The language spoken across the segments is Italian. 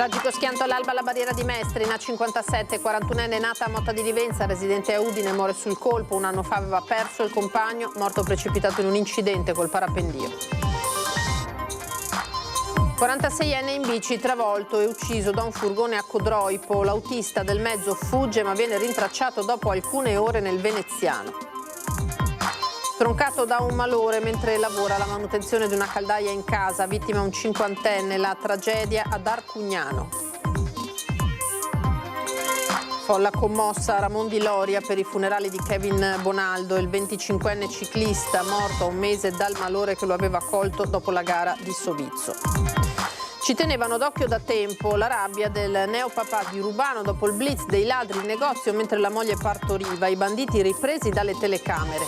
Tragico schianto all'alba alla barriera di Mestre, in A57, 41enne nata a Motta di Livenza, residente a Udine, muore sul colpo. Un anno fa aveva perso il compagno, morto precipitato in un incidente col parapendio. 46enne in bici, travolto e ucciso da un furgone a Codroipo. L'autista del mezzo fugge ma viene rintracciato dopo alcune ore nel veneziano. Troncato da un malore mentre lavora alla manutenzione di una caldaia in casa, vittima un cinquantenne, la tragedia ad Arcugnano. Folla commossa a Ramon di Loria per i funerali di Kevin Bonaldo, il 25enne ciclista morto a un mese dal malore che lo aveva colto dopo la gara di Sovizzo. Ci tenevano d'occhio da tempo la rabbia del neopapà di Rubano dopo il blitz dei ladri in negozio mentre la moglie partoriva, i banditi ripresi dalle telecamere.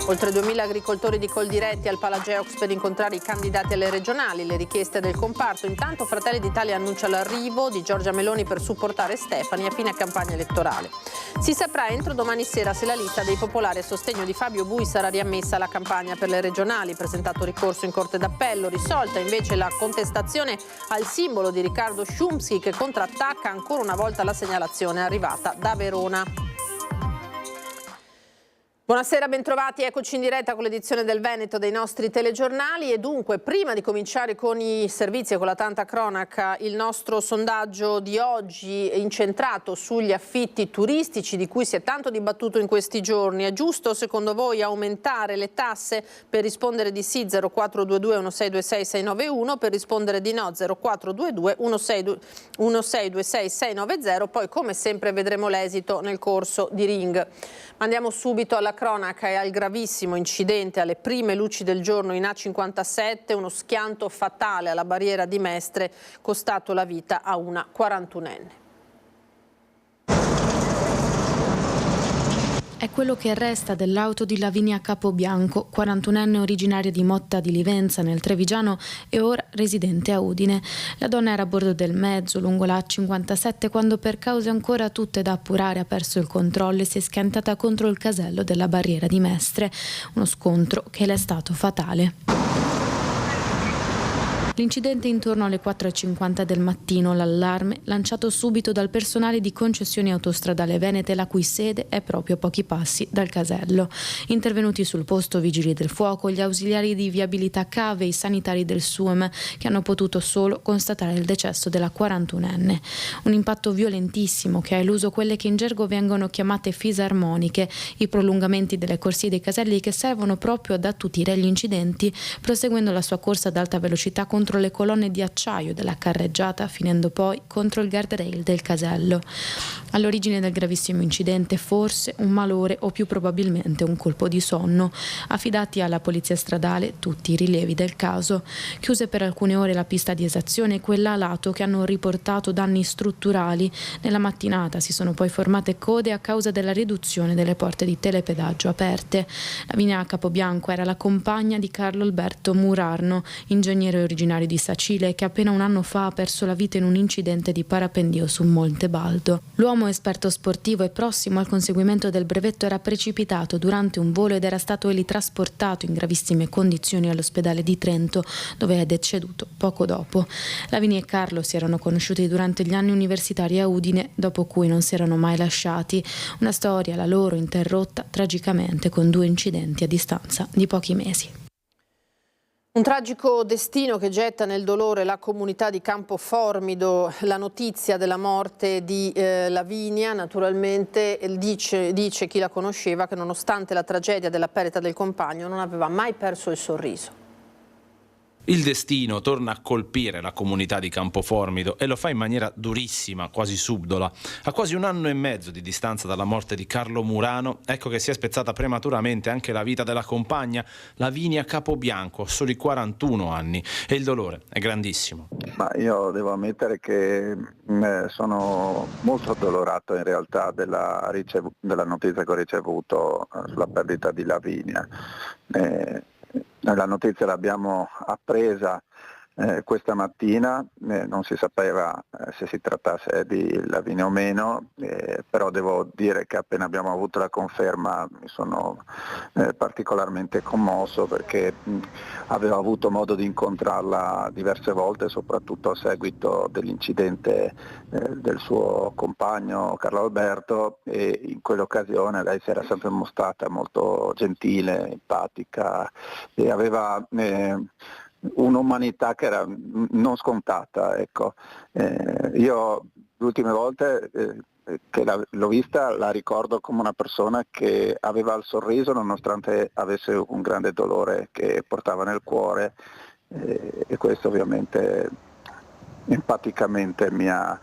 Oltre 2000 agricoltori di Coldiretti al Palageox per incontrare i candidati alle regionali, le richieste del comparto. Intanto Fratelli d'Italia annuncia l'arrivo di Giorgia Meloni per supportare Stefani a fine campagna elettorale. Si saprà entro domani sera se la lista dei popolari a sostegno di Fabio Bui sarà riammessa alla campagna per le regionali. Presentato ricorso in Corte d'Appello, risolta invece la contestazione al simbolo di Riccardo Szumski che contrattacca ancora una volta la segnalazione arrivata da Verona. Buonasera, bentrovati, eccoci in diretta con l'edizione del Veneto dei nostri telegiornali e dunque prima di cominciare con i servizi e con la tanta cronaca, il nostro sondaggio di oggi incentrato sugli affitti turistici di cui si è tanto dibattuto in questi giorni. È giusto secondo voi aumentare le tasse? Per rispondere di sì 0422 1626 691, per rispondere di no 0422 1626 690, poi come sempre vedremo l'esito nel corso di Ring. Andiamo subito alla cronaca e al gravissimo incidente alle prime luci del giorno in A57, uno schianto fatale alla barriera di Mestre, costato la vita a una 41enne. È quello che resta dell'auto di Lavinia Capobianco, 41enne originaria di Motta di Livenza nel Trevigiano e ora residente a Udine. La donna era a bordo del mezzo lungo la A57 quando per cause ancora tutte da appurare ha perso il controllo e si è schiantata contro il casello della barriera di Mestre. Uno scontro che le è stato fatale. L'incidente intorno alle 4:50 del mattino, l'allarme lanciato subito dal personale di Concessioni Autostradale Venete, la cui sede è proprio a pochi passi dal casello. Intervenuti sul posto vigili del fuoco, gli ausiliari di viabilità Cave e i sanitari del SUEM che hanno potuto solo constatare il decesso della 41enne. Un impatto violentissimo che ha eluso quelle che in gergo vengono chiamate fisarmoniche, i prolungamenti delle corsie dei caselli che servono proprio ad attutire gli incidenti, proseguendo la sua corsa ad alta velocità contro le colonne di acciaio della carreggiata, finendo poi contro il guardrail del casello. All'origine del gravissimo incidente forse un malore o più probabilmente un colpo di sonno. Affidati alla polizia stradale tutti i rilievi del caso. Chiuse per alcune ore la pista di esazione e quella a lato che hanno riportato danni strutturali. Nella mattinata si sono poi formate code a causa della riduzione delle porte di telepedaggio aperte. Lavinia Capobianco era la compagna di Carlo Alberto Murarno, ingegnere originario di Sacile, che appena un anno fa ha perso la vita in un incidente di parapendio su Monte Baldo. L'uomo, esperto sportivo e prossimo al conseguimento del brevetto, era precipitato durante un volo ed era stato elitrasportato in gravissime condizioni all'ospedale di Trento, dove è deceduto poco dopo. Lavinia e Carlo si erano conosciuti durante gli anni universitari a Udine, dopo cui non si erano mai lasciati. Una storia, la loro, interrotta tragicamente con 2 incidenti a distanza di pochi mesi. Un tragico destino che getta nel dolore la comunità di Campoformido. La notizia della morte di Lavinia, naturalmente, dice chi la conosceva che nonostante la tragedia della perdita del compagno non aveva mai perso il sorriso. Il destino torna a colpire la comunità di Campoformido e lo fa in maniera durissima, quasi subdola. A quasi 1 anno e mezzo di distanza dalla morte di Carlo Murano, ecco che si è spezzata prematuramente anche la vita della compagna Lavinia Capobianco, a soli 41 anni, e il dolore è grandissimo. Ma io devo ammettere che sono molto addolorato in realtà della notizia che ho ricevuto sulla perdita di Lavinia. La notizia l'abbiamo appresa questa mattina, non si sapeva se si trattasse di Lavinia o meno, però devo dire che appena abbiamo avuto la conferma mi sono particolarmente commosso, perché avevo avuto modo di incontrarla diverse volte, soprattutto a seguito dell'incidente del suo compagno Carlo Alberto, e in quell'occasione lei si era sempre mostrata molto gentile, empatica e aveva un'umanità che era non scontata. Ecco. Io le ultime volte che l'ho vista la ricordo come una persona che aveva il sorriso nonostante avesse un grande dolore che portava nel cuore, e questo ovviamente empaticamente mi ha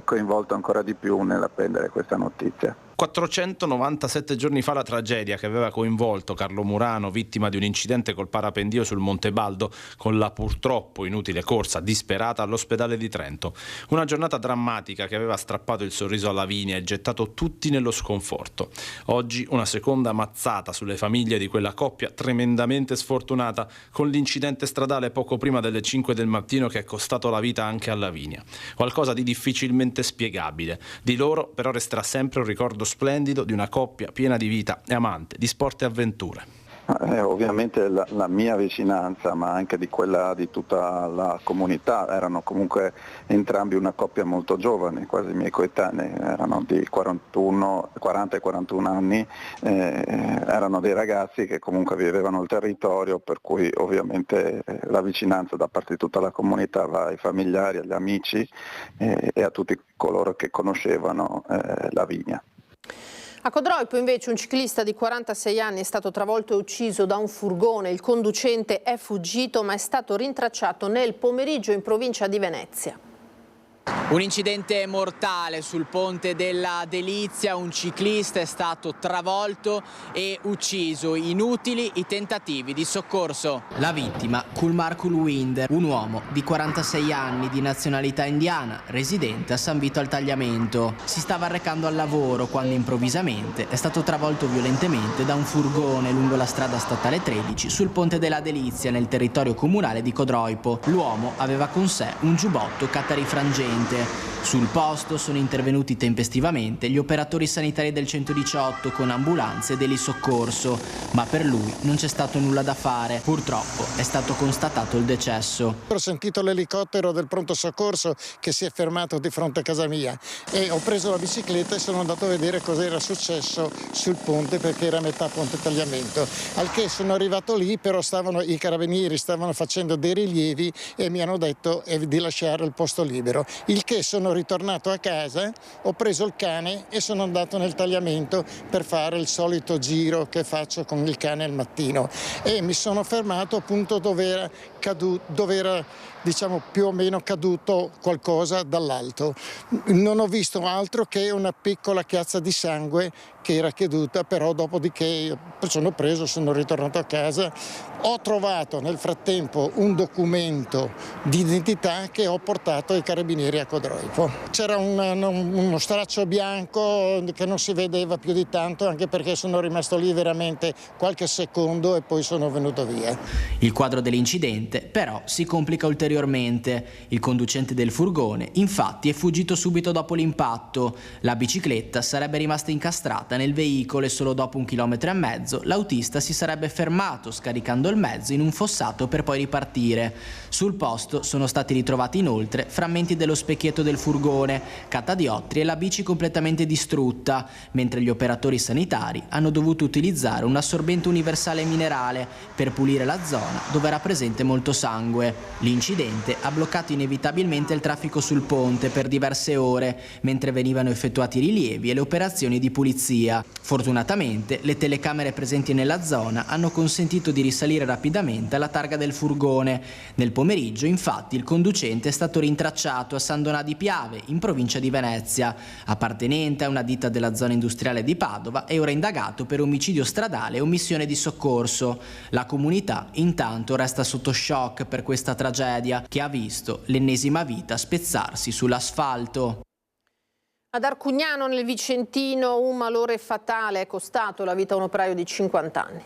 coinvolto ancora di più nell'apprendere questa notizia. 497 giorni fa la tragedia che aveva coinvolto Carlo Murano, vittima di un incidente col parapendio sul Monte Baldo, con la purtroppo inutile corsa disperata all'ospedale di Trento. Una giornata drammatica che aveva strappato il sorriso a Lavinia e gettato tutti nello sconforto. Oggi una seconda mazzata sulle famiglie di quella coppia tremendamente sfortunata, con l'incidente stradale poco prima delle 5 del mattino che è costato la vita anche a Lavinia. Qualcosa di difficilmente spiegabile. Di loro però resterà sempre un ricordo splendido di una coppia piena di vita e amante di sport e avventure. Ovviamente la mia vicinanza, ma anche di quella di tutta la comunità. Erano comunque entrambi una coppia molto giovane, quasi miei coetanei, erano di 40 e 41 anni, erano dei ragazzi che comunque vivevano il territorio, per cui ovviamente la vicinanza da parte di tutta la comunità va ai familiari, agli amici e a tutti coloro che conoscevano Lavinia. A Codroipo invece un ciclista di 46 anni è stato travolto e ucciso da un furgone. Il conducente è fuggito ma è stato rintracciato nel pomeriggio in provincia di Venezia. Un incidente mortale sul ponte della Delizia, un ciclista è stato travolto e ucciso, inutili i tentativi di soccorso. La vittima, Kulmar Kulwinder, un uomo di 46 anni di nazionalità indiana, residente a San Vito al Tagliamento. Si stava recando al lavoro quando improvvisamente è stato travolto violentemente da un furgone lungo la strada statale 13 sul ponte della Delizia nel territorio comunale di Codroipo. L'uomo aveva con sé un giubbotto catarifrangente. Sul posto sono intervenuti tempestivamente gli operatori sanitari del 118 con ambulanze e delisoccorso, ma per lui non c'è stato nulla da fare. Purtroppo è stato constatato il decesso. Ho sentito l'elicottero del pronto soccorso che si è fermato di fronte a casa mia e ho preso la bicicletta e sono andato a vedere cosa era successo sul ponte, perché era a metà ponte Tagliamento. Al che sono arrivato lì, però i carabinieri stavano facendo dei rilievi e mi hanno detto di lasciare il posto libero. Il che sono ritornato a casa, ho preso il cane e sono andato nel Tagliamento per fare il solito giro che faccio con il cane al mattino, e mi sono fermato appunto dove era diciamo più o meno caduto qualcosa dall'alto. Non ho visto altro che una piccola chiazza di sangue che era caduta, però dopodiché sono ritornato a casa. Ho trovato nel frattempo un documento di identità che ho portato ai carabinieri a Codroipo. C'era uno straccio bianco che non si vedeva più di tanto, anche perché sono rimasto lì veramente qualche secondo e poi sono venuto via. Il quadro dell'incidente però si complica ulteriormente. Il conducente del furgone infatti è fuggito subito dopo l'impatto. La bicicletta sarebbe rimasta incastrata nel veicolo e solo dopo 1,5 chilometri l'autista si sarebbe fermato scaricando il mezzo in un fossato per poi ripartire. Sul posto sono stati ritrovati inoltre frammenti dello specchietto del furgone, catadiottri e la bici completamente distrutta, mentre gli operatori sanitari hanno dovuto utilizzare un assorbente universale minerale per pulire la zona dove era presente molto sangue. L'incidente ha bloccato inevitabilmente il traffico sul ponte per diverse ore, mentre venivano effettuati i rilievi e le operazioni di pulizia. Fortunatamente le telecamere presenti nella zona hanno consentito di risalire rapidamente alla targa del furgone. Nel pomeriggio infatti il conducente è stato rintracciato a San Donà di Piave, in provincia di Venezia, appartenente a una ditta della zona industriale di Padova e ora indagato per omicidio stradale e omissione di soccorso. La comunità intanto resta sotto shock per questa tragedia che ha visto l'ennesima vita spezzarsi sull'asfalto. Ad Arcugnano nel Vicentino un malore fatale è costato la vita a un operaio di 50 anni.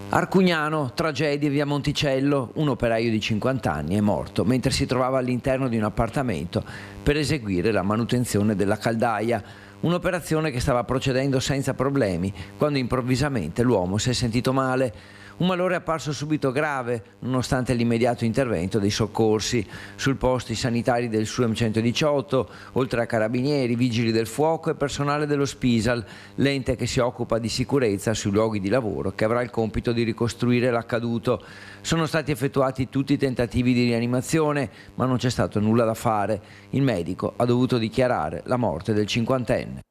Arcugnano, tragedia via Monticello, un operaio di 50 anni è morto mentre si trovava all'interno di un appartamento per eseguire la manutenzione della caldaia, un'operazione che stava procedendo senza problemi quando improvvisamente l'uomo si è sentito male. Un malore apparso subito grave nonostante l'immediato intervento dei soccorsi. Sul posto i sanitari del SUEM 118, oltre a carabinieri, vigili del fuoco e personale dello Spisal, l'ente che si occupa di sicurezza sui luoghi di lavoro che avrà il compito di ricostruire l'accaduto. Sono stati effettuati tutti i tentativi di rianimazione, ma non c'è stato nulla da fare. Il medico ha dovuto dichiarare la morte del 50enne.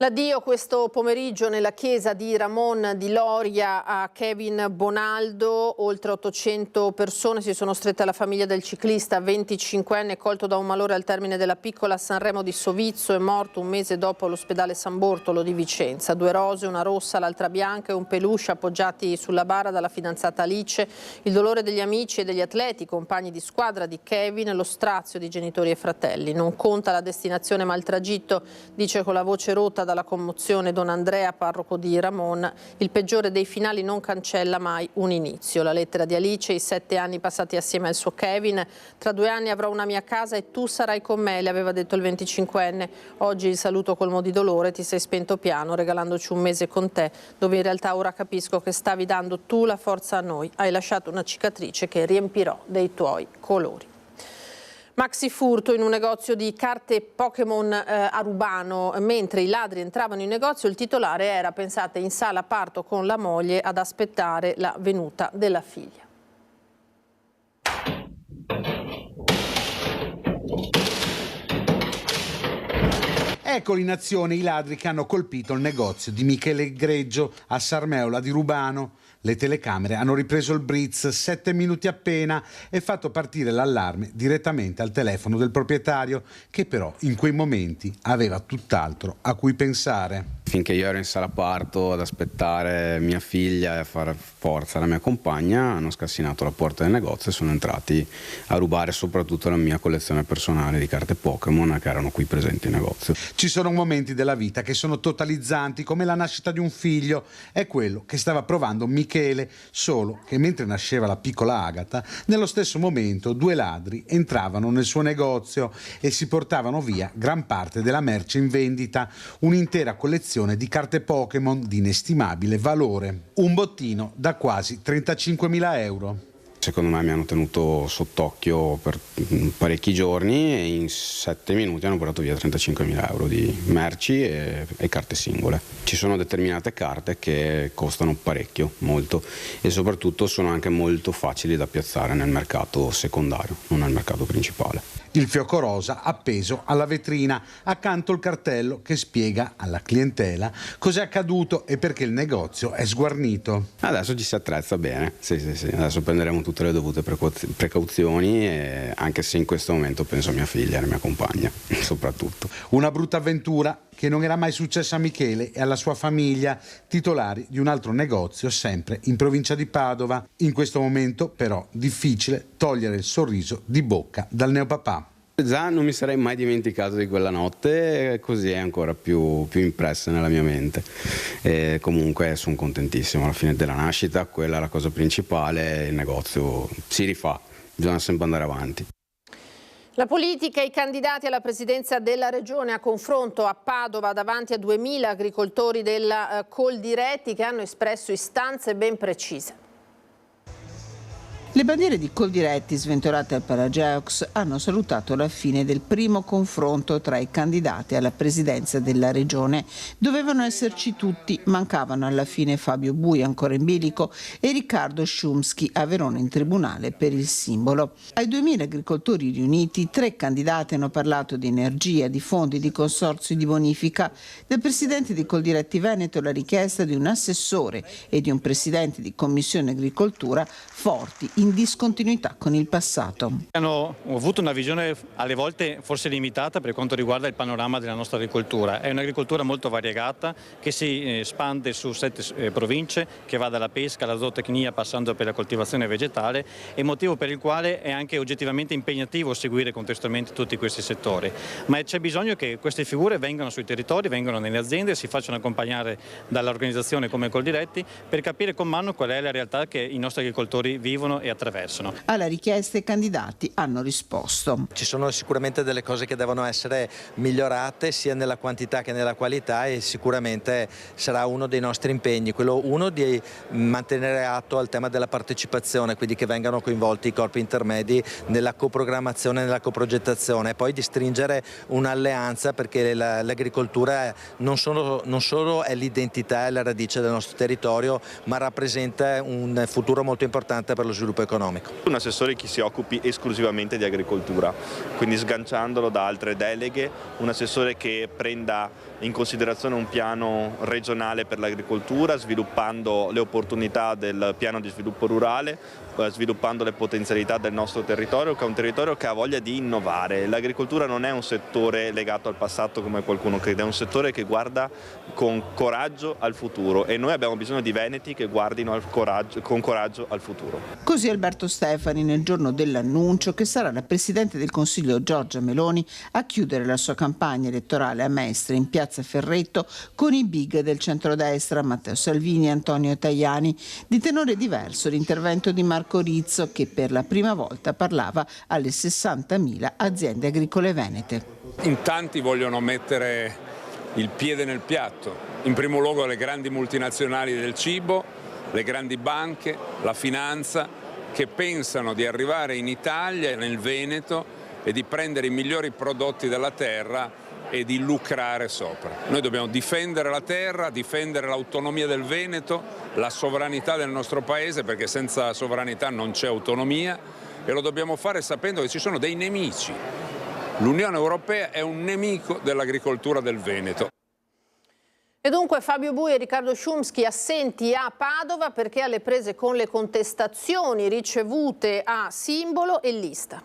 L'addio questo pomeriggio nella chiesa di Ramon di Loria a Kevin Bonaldo. Oltre 800 persone si sono strette alla famiglia del ciclista 25enne colto da un malore al termine della piccola Sanremo di Sovizzo. È morto un mese dopo all'ospedale San Bortolo di Vicenza. 2 rose, una rossa, l'altra bianca e un peluche appoggiati sulla bara dalla fidanzata Alice. Il dolore degli amici e degli atleti, compagni di squadra di Kevin, lo strazio di genitori e fratelli. Non conta la destinazione ma il tragitto, dice con la voce rotta dalla commozione Don Andrea, parroco di Ramon. Il peggiore dei finali non cancella mai un inizio. La lettera di Alice, i 7 anni passati assieme al suo Kevin. Tra 2 anni avrò una mia casa e tu sarai con me, le aveva detto il 25enne. Oggi il saluto colmo di dolore, ti sei spento piano regalandoci un mese con te, dove in realtà ora capisco che stavi dando tu la forza a noi. Hai lasciato una cicatrice che riempirò dei tuoi colori. Maxi furto in un negozio di carte Pokémon a Rubano. Mentre i ladri entravano in negozio, il titolare era, pensate, in sala parto con la moglie ad aspettare la venuta della figlia. Eccoli in azione i ladri che hanno colpito il negozio di Michele Greggio a Sarmeola di Rubano. Le telecamere hanno ripreso il blitz 7 minuti appena e fatto partire l'allarme direttamente al telefono del proprietario, che però in quei momenti aveva tutt'altro a cui pensare. Finché io ero in sala parto ad aspettare mia figlia e a fare forza alla mia compagna, hanno scassinato la porta del negozio e sono entrati a rubare soprattutto la mia collezione personale di carte Pokémon che erano qui presenti in negozio. Ci sono momenti della vita che sono totalizzanti, come la nascita di un figlio. È quello che stava provando Michele, solo che mentre nasceva la piccola Agata, nello stesso momento 2 ladri entravano nel suo negozio e si portavano via gran parte della merce in vendita, un'intera collezione di carte Pokémon di inestimabile valore. Un bottino da quasi 35.000 euro. Secondo me mi hanno tenuto sott'occhio per parecchi giorni e in 7 minuti hanno portato via 35.000 euro di merci e carte singole. Ci sono determinate carte che costano parecchio, molto, e soprattutto sono anche molto facili da piazzare nel mercato secondario, non nel mercato principale. Il fiocco rosa appeso alla vetrina, accanto il cartello che spiega alla clientela cos'è accaduto e perché il negozio è sguarnito. Adesso ci si attrezza bene, sì. Adesso prenderemo tutte le dovute precauzioni, anche se in questo momento penso a mia figlia e alla mia compagna, soprattutto. Una brutta avventura che non era mai successa a Michele e alla sua famiglia, titolari di un altro negozio sempre in provincia di Padova. In questo momento però difficile togliere il sorriso di bocca dal neopapà. Già non mi sarei mai dimenticato di quella notte, così è ancora più impressa nella mia mente. E comunque sono contentissimo, alla fine della nascita quella è la cosa principale, il negozio si rifà, bisogna sempre andare avanti. La politica e i candidati alla presidenza della regione a confronto a Padova davanti a 2.000 agricoltori della Coldiretti che hanno espresso istanze ben precise. Le bandiere di Coldiretti sventolate al Parageox hanno salutato la fine del primo confronto tra i candidati alla presidenza della regione. Dovevano esserci tutti, mancavano alla fine Fabio Bui ancora in bilico e Riccardo Sciumschi a Verona in tribunale per il simbolo. Ai 2.000 agricoltori riuniti 3 candidati hanno parlato di energia, di fondi, di consorzi di bonifica. Del presidente di Coldiretti Veneto la richiesta di un assessore e di un presidente di commissione agricoltura forti, in discontinuità con il passato. Hanno avuto una visione alle volte forse limitata per quanto riguarda il panorama della nostra agricoltura. È un'agricoltura molto variegata che si espande su 7 province, che va dalla pesca alla zootecnia passando per la coltivazione vegetale, e motivo per il quale è anche oggettivamente impegnativo seguire contestualmente tutti questi settori. Ma c'è bisogno che queste figure vengano sui territori, vengano nelle aziende, si facciano accompagnare dall'organizzazione come Coldiretti per capire con mano qual è la realtà che i nostri agricoltori vivono e attraversano. Alla richiesta i candidati hanno risposto. Ci sono sicuramente delle cose che devono essere migliorate sia nella quantità che nella qualità, e sicuramente sarà uno dei nostri impegni, quello uno di mantenere atto al tema della partecipazione, quindi che vengano coinvolti i corpi intermedi nella coprogrammazione e nella coprogettazione, e poi di stringere un'alleanza, perché l'agricoltura non solo è l'identità e la radice del nostro territorio, ma rappresenta un futuro molto importante per lo sviluppo economico. Un assessore che si occupi esclusivamente di agricoltura, quindi sganciandolo da altre deleghe, un assessore che prenda in considerazione un piano regionale per l'agricoltura, sviluppando le opportunità del piano di sviluppo rurale, sviluppando le potenzialità del nostro territorio, che è un territorio che ha voglia di innovare. L'agricoltura non è un settore legato al passato come qualcuno crede, è un settore che guarda con coraggio al futuro, e noi abbiamo bisogno di veneti che guardino con coraggio al futuro. Così Alberto Stefani nel giorno dell'annuncio che sarà la Presidente del Consiglio Giorgia Meloni a chiudere la sua campagna elettorale a Mestre in piazza Ferretto con i big del centrodestra Matteo Salvini e Antonio Tajani. Di tenore diverso l'intervento di Marco Rizzo, che per la prima volta parlava alle 60.000 aziende agricole venete. In tanti vogliono mettere il piede nel piatto, in primo luogo le grandi multinazionali del cibo, le grandi banche, la finanza, che pensano di arrivare in Italia, nel Veneto, e di prendere i migliori prodotti della terra e di lucrare sopra. Noi dobbiamo difendere la terra, difendere l'autonomia del Veneto, la sovranità del nostro paese, perché senza sovranità non c'è autonomia, e lo dobbiamo fare sapendo che ci sono dei nemici. L'Unione Europea è un nemico dell'agricoltura del Veneto. E dunque Fabio Bui e Riccardo Szumski assenti a Padova perché alle prese con le contestazioni ricevute a Simbolo e Lista.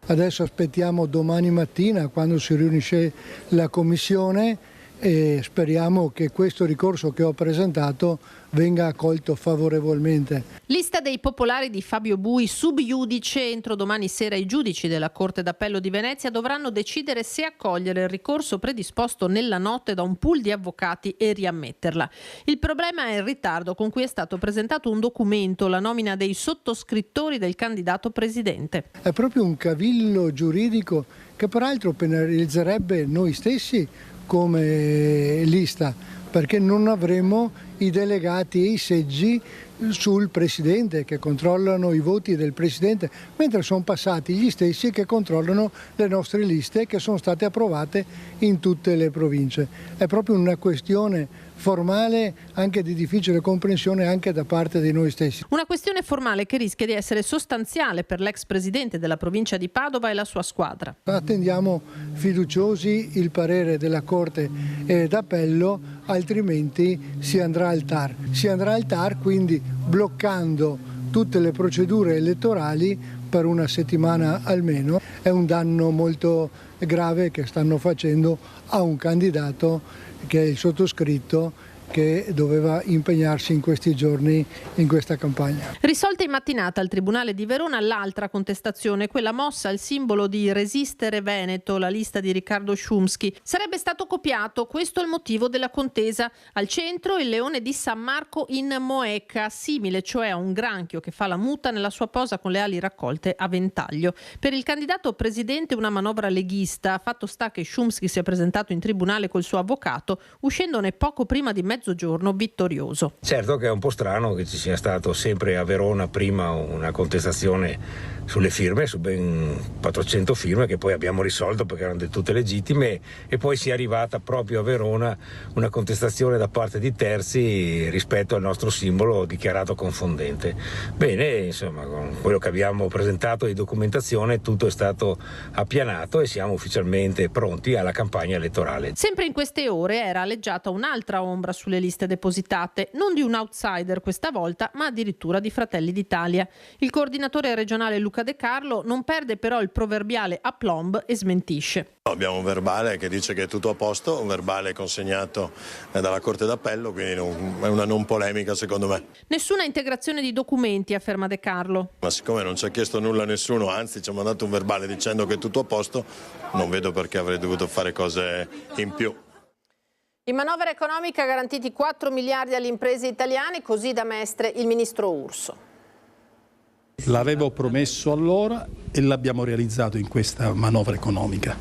Adesso aspettiamo domani mattina, quando si riunisce la Commissione, e speriamo che questo ricorso che ho presentato venga accolto favorevolmente. Lista dei popolari di Fabio Bui sub iudice. Entro domani sera i giudici della Corte d'Appello di Venezia dovranno decidere se accogliere il ricorso predisposto nella notte da un pool di avvocati e riammetterla. Il problema è il ritardo con cui è stato presentato un documento, la nomina dei sottoscrittori del candidato presidente. È proprio un cavillo giuridico che peraltro penalizzerebbe noi stessi come lista, perché non avremo i delegati e i seggi sul Presidente che controllano i voti del Presidente, mentre sono passati gli stessi che controllano le nostre liste che sono state approvate in tutte le province. È proprio una questione formale, anche di difficile comprensione anche da parte di noi stessi. Una questione formale che rischia di essere sostanziale per l'ex presidente della provincia di Padova e la sua squadra. Attendiamo fiduciosi il parere della Corte d'Appello, altrimenti si andrà al TAR. Si andrà al TAR quindi bloccando tutte le procedure elettorali per una settimana almeno. È un danno molto grave che stanno facendo a un candidato che è il sottoscritto, che doveva impegnarsi in questi giorni in questa campagna. Risolta in mattinata al Tribunale di Verona l'altra contestazione, quella mossa al simbolo di Resistere Veneto, la lista di Riccardo Szumski. Sarebbe stato copiato, questo è il motivo della contesa. Al centro il leone di San Marco in Moecca, simile cioè a un granchio che fa la muta nella sua posa con le ali raccolte a ventaglio. Per il candidato presidente una manovra leghista, fatto sta che Szumski si è presentato in tribunale col suo avvocato, uscendone poco prima di mezzogiorno vittorioso. Certo che è un po' strano che ci sia stato sempre a Verona prima una contestazione sulle firme, su ben 400 firme che poi abbiamo risolto perché erano del tutte legittime, e poi sia arrivata proprio a Verona una contestazione da parte di terzi rispetto al nostro simbolo dichiarato confondente. Bene, insomma, con quello che abbiamo presentato di documentazione tutto è stato appianato e siamo ufficialmente pronti alla campagna elettorale. Sempre in queste ore era aleggiata un'altra ombra sulle liste depositate, non di un outsider questa volta, ma addirittura di Fratelli d'Italia. Il coordinatore regionale Luca De Carlo non perde però il proverbiale aplomb e smentisce. Abbiamo un verbale che dice che è tutto a posto, un verbale consegnato dalla Corte d'Appello, quindi è una non polemica secondo me. Nessuna integrazione di documenti, afferma De Carlo. Ma siccome non ci ha chiesto nulla a nessuno, anzi ci ha mandato un verbale dicendo che è tutto a posto, non vedo perché avrei dovuto fare cose in più. In manovra economica garantiti 4 miliardi alle imprese italiane, così da Mestre il ministro Urso. L'avevo promesso allora e l'abbiamo realizzato in questa manovra economica.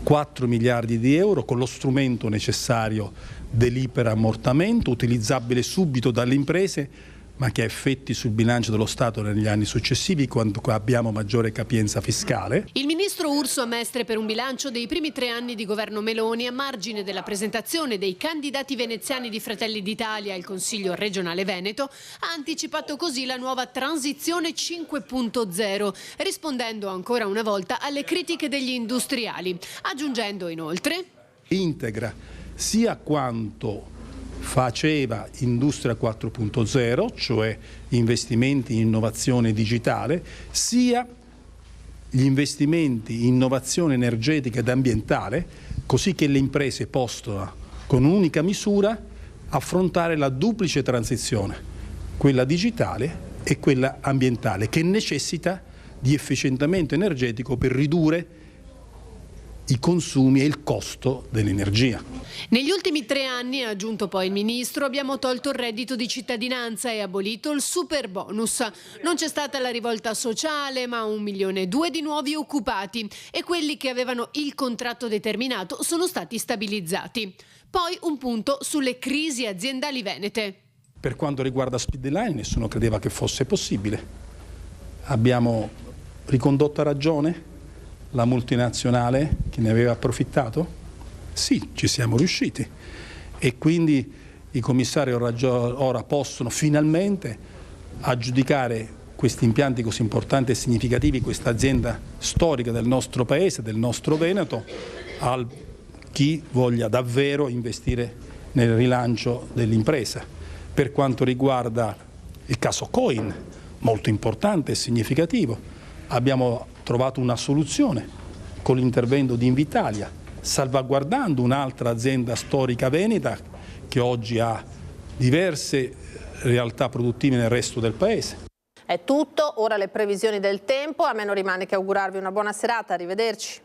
4 miliardi di euro con lo strumento necessario dell'iperammortamento, utilizzabile subito dalle imprese, ma che ha effetti sul bilancio dello Stato negli anni successivi quando abbiamo maggiore capienza fiscale. Il ministro Urso a Mestre per un bilancio dei primi 3 anni di governo Meloni a margine della presentazione dei candidati veneziani di Fratelli d'Italia al Consiglio regionale Veneto ha anticipato così la nuova transizione 5.0, rispondendo ancora una volta alle critiche degli industriali, aggiungendo inoltre: integra sia quanto faceva Industria 4.0, cioè investimenti in innovazione digitale, sia gli investimenti in innovazione energetica ed ambientale, così che le imprese possano con un'unica misura affrontare la duplice transizione, quella digitale e quella ambientale, che necessita di efficientamento energetico per ridurre i consumi e il costo dell'energia. Negli ultimi 3 anni, ha aggiunto poi il ministro, abbiamo tolto il reddito di cittadinanza e abolito il super bonus. Non c'è stata la rivolta sociale, ma 1,2 milioni di nuovi occupati, e quelli che avevano il contratto determinato sono stati stabilizzati. Poi un punto sulle crisi aziendali venete. Per quanto riguarda Speedline, nessuno credeva che fosse possibile. Abbiamo ricondotto a ragione la multinazionale che ne aveva approfittato? Sì, ci siamo riusciti, e quindi i commissari ora possono finalmente aggiudicare questi impianti così importanti e significativi, questa azienda storica del nostro paese, del nostro Veneto, a chi voglia davvero investire nel rilancio dell'impresa. Per quanto riguarda il caso Coin, molto importante e significativo, abbiamo trovato una soluzione con l'intervento di Invitalia, salvaguardando un'altra azienda storica veneta che oggi ha diverse realtà produttive nel resto del paese. È tutto, ora le previsioni del tempo, a me non rimane che augurarvi una buona serata, arrivederci.